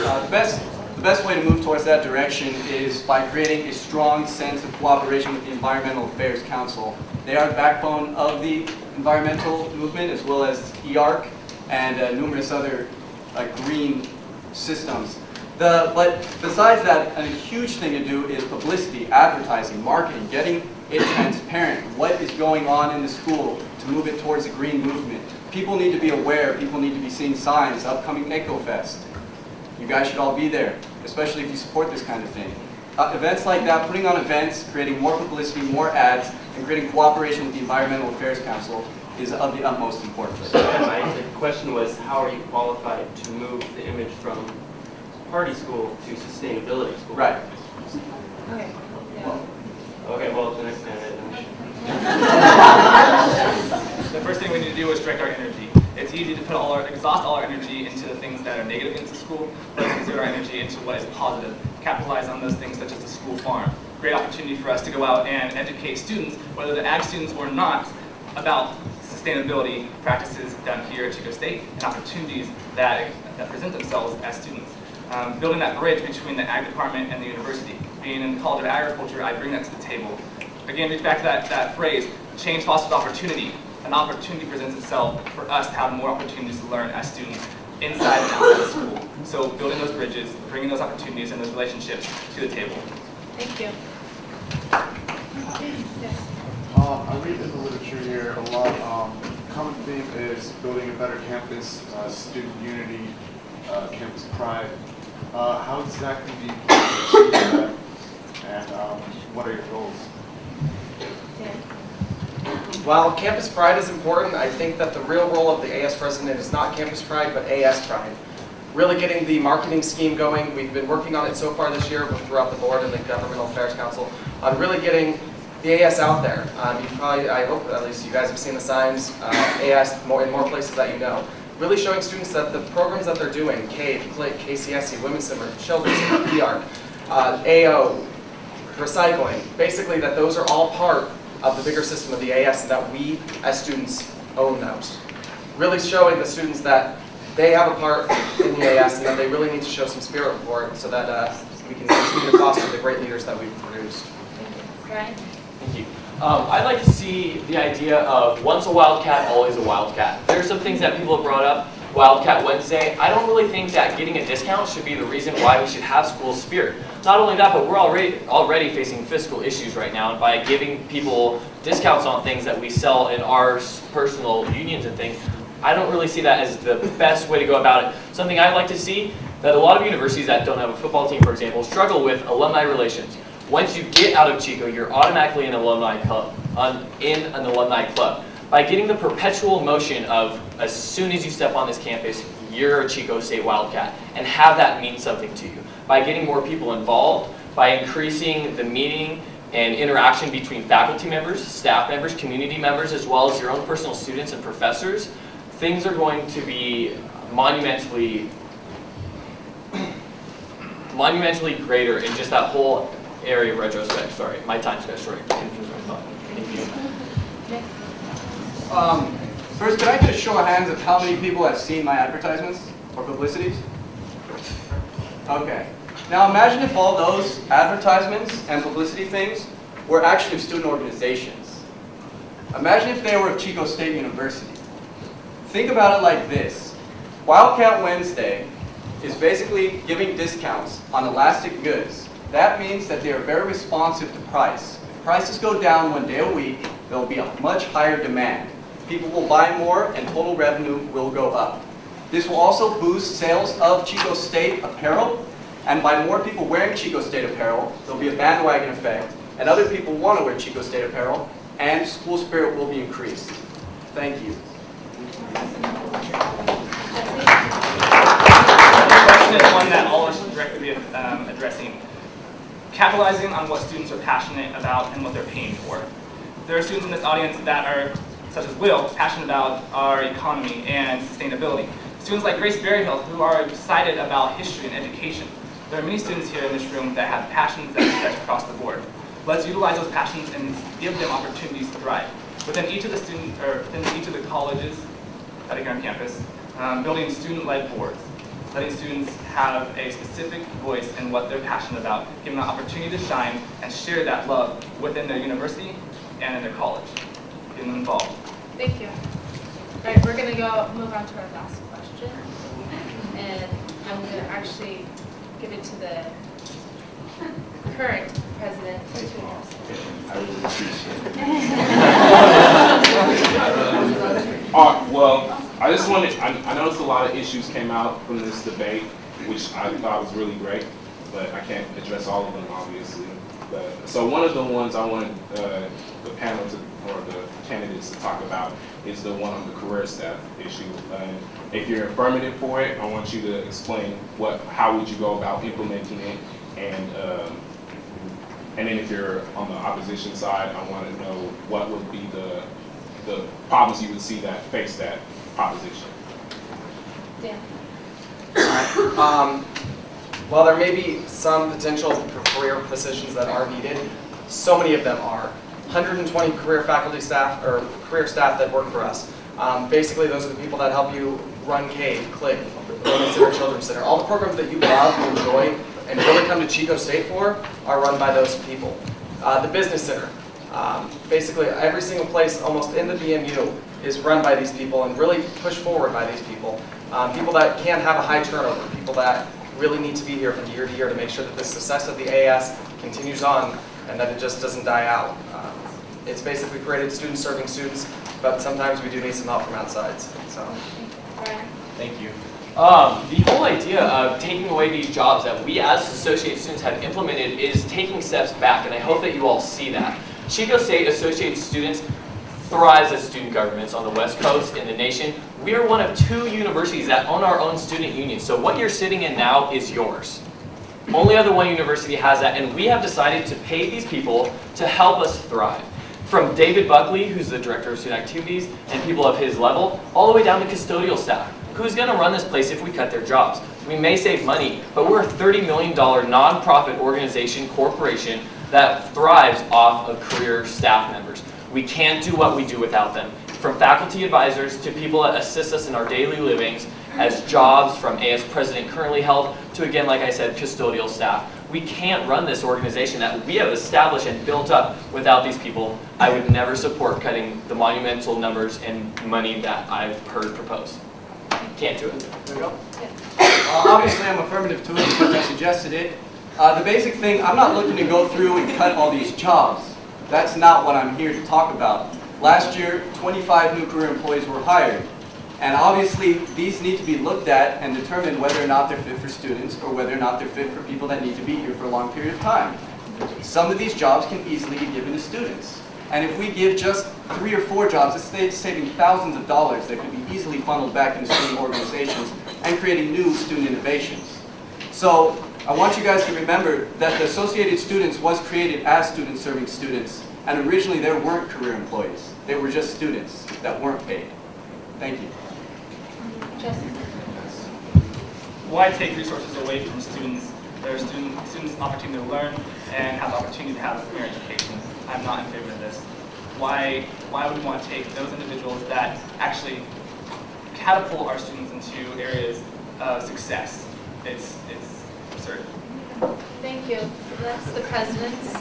The best way to move towards that direction is by creating a strong sense of cooperation with the Environmental Affairs Council. They are the backbone of the environmental movement, as well as EARC and numerous other green systems. But besides that, a huge thing to do is publicity, advertising, marketing, getting it transparent. What is going on in the school to move it towards the green movement? People need to be aware. People need to be seeing signs. Upcoming EcoFest. You guys should all be there, especially if you support this kind of thing. Events like that, putting on events, creating more publicity, more ads, and creating cooperation with the Environmental Affairs Council is of the utmost importance. The question was, how are you qualified to move the image from party school to sustainability school? Right. Okay. Okay, well, the next man. The first thing we need to do is direct our energy. It's easy to exhaust all our energy into the things that are negative against the school. Let's exert our energy into what is positive. Capitalize on those things such as the school farm. Great opportunity for us to go out and educate students, whether they're ag students or not, about sustainability practices done here at Chico State and opportunities that present themselves as students. Building that bridge between the ag department and the university. Being in the College of Agriculture, I bring that to the table. Again, reach back to that phrase, change fosters opportunity. An opportunity presents itself for us to have more opportunities to learn as students inside and outside of school. So building those bridges, bringing those opportunities and those relationships to the table. Thank you. Yes. I read in the literature here a lot. Common theme is building a better campus, student unity, campus pride. How exactly do you plan to achieve that, and what are your goals? Dan. While campus pride is important, I think that the real role of the AS president is not campus pride, but AS pride. Really getting the marketing scheme going. We've been working on it so far this year throughout the board and the Governmental Affairs Council on really getting the AS out there. I hope at least you guys have seen the signs, AS in more places that you know. Really showing students that the programs that they're doing, CAVE, CLIC, KCSE, Women's Center, Children's Center, EARC, AO, recycling, basically that those are all part of the bigger system of the AS and that we as students own those. Really showing the students that they have a part in the AS and that they really need to show some spirit for it so that we can continue to foster the great leaders that we've produced. Thank you. Ryan. Thank you. I'd like to see the idea of once a wildcat, always a wildcat. There are some things that people have brought up. Wildcat Wednesday. I don't really think that getting a discount should be the reason why we should have school spirit. Not only that, but we're already facing fiscal issues right now, and by giving people discounts on things that we sell in our personal unions and things, I don't really see that as the best way to go about it. Something I'd like to see that a lot of universities that don't have a football team, for example, struggle with alumni relations. Once you get out of Chico, you're automatically in an alumni club. By getting the perpetual motion of as soon as you step on this campus, you're a Chico State Wildcat, and have that mean something to you. By getting more people involved, by increasing the meeting and interaction between faculty members, staff members, community members, as well as your own personal students and professors, things are going to be monumentally greater in just that whole area of retrospect. Sorry, my time's got short. Confused my thought. Thank you. First, could I get a show of hands of how many people have seen my advertisements or publicities? Okay. Now imagine if all those advertisements and publicity things were actually of student organizations. Imagine if they were of Chico State University. Think about it like this. Wildcat Wednesday is basically giving discounts on elastic goods. That means that they are very responsive to price. If prices go down 1 day a week, there will be a much higher demand. People will buy more and total revenue will go up. This will also boost sales of Chico State apparel, and by more people wearing Chico State apparel, there will be a bandwagon effect, and other people want to wear Chico State apparel, and school spirit will be increased. Thank you. The question is one that all of us should directly be addressing. Capitalizing on what students are passionate about and what they're paying for. There are students in this audience that are, such as Will, passionate about our economy and sustainability. Students like Grace Berryhill, who are excited about history and education. There are many students here in this room that have passions that stretch across the board. Let's utilize those passions and give them opportunities to thrive. Within each of the colleges that are here on campus, building student-led boards. letting students have a specific voice in what they're passionate about, giving them an opportunity to shine and share that love within their university and in their college, getting them involved. Thank you. All right, we're gonna move on to our last question. And I'm gonna actually give it to the current president to address. I really appreciate it. Well, I just wanted, I noticed a lot of issues came out from this debate, which I thought was really great, but I can't address all of them, obviously. So one of the ones I wanted the panel or the candidates to talk about is the one on the career staff issue. If you're affirmative for it, I want you to explain how would you go about implementing it, and then if you're on the opposition side, I want to know what would be the problems you would see that face that proposition. Dan. While there may be some potential career positions that are needed, so many of them are. 120 career faculty staff or career staff that work for us. Basically, those are the people that help you run CAVE, CLIC, Women's Center, Children's Center. All the programs that you love, you enjoy, and really come to Chico State for are run by those people. The Business Center. Basically, every single place almost in the BMU is run by these people and really pushed forward by these people. People that can't have a high turnover, people that really need to be here from year to year to make sure that the success of the AS continues on and that it just doesn't die out. It's basically created students serving students, but sometimes we do need some help from outside. So. Brian. Thank you. The whole idea of taking away these jobs that we as associate students have implemented is taking steps back, and I hope that you all see that. Chico State Associate Students thrives as student governments on the West Coast in the nation. We are one of 2 universities that own our own student union, so what you're sitting in now is yours. Only other one university has that, and we have decided to pay these people to help us thrive. From David Buckley, who's the director of student activities, and people of his level, all the way down to custodial staff. Who's going to run this place if we cut their jobs? We may save money, but we're a $30 million nonprofit organization, corporation, that thrives off of career staff members. We can't do what we do without them. From faculty advisors to people that assist us in our daily livings, as jobs from AS president currently held, to again, like I said, custodial staff. We can't run this organization that we have established and built up without these people. I would never support cutting the monumental numbers and money that I've heard proposed. Can't do it. There we go. Obviously, I'm affirmative to it because I suggested it. The basic thing, I'm not looking to go through and cut all these jobs. That's not what I'm here to talk about. Last year, 25 new career employees were hired. And obviously, these need to be looked at and determine whether or not they're fit for students or whether or not they're fit for people that need to be here for a long period of time. Some of these jobs can easily be given to students. And if we give just 3 or 4 jobs, it's saving thousands of dollars that could be easily funneled back into student organizations and creating new student innovations. So I want you guys to remember that the Associated Students was created as students serving students. And originally there weren't career employees. They were just students that weren't paid. Thank you. Jesse. Why take resources away from students? There are students an opportunity to learn and have the opportunity to have a career education. I'm not in favor of this. Why would we want to take those individuals that actually catapult our students into areas of success? It's absurd. Thank you. That's the president's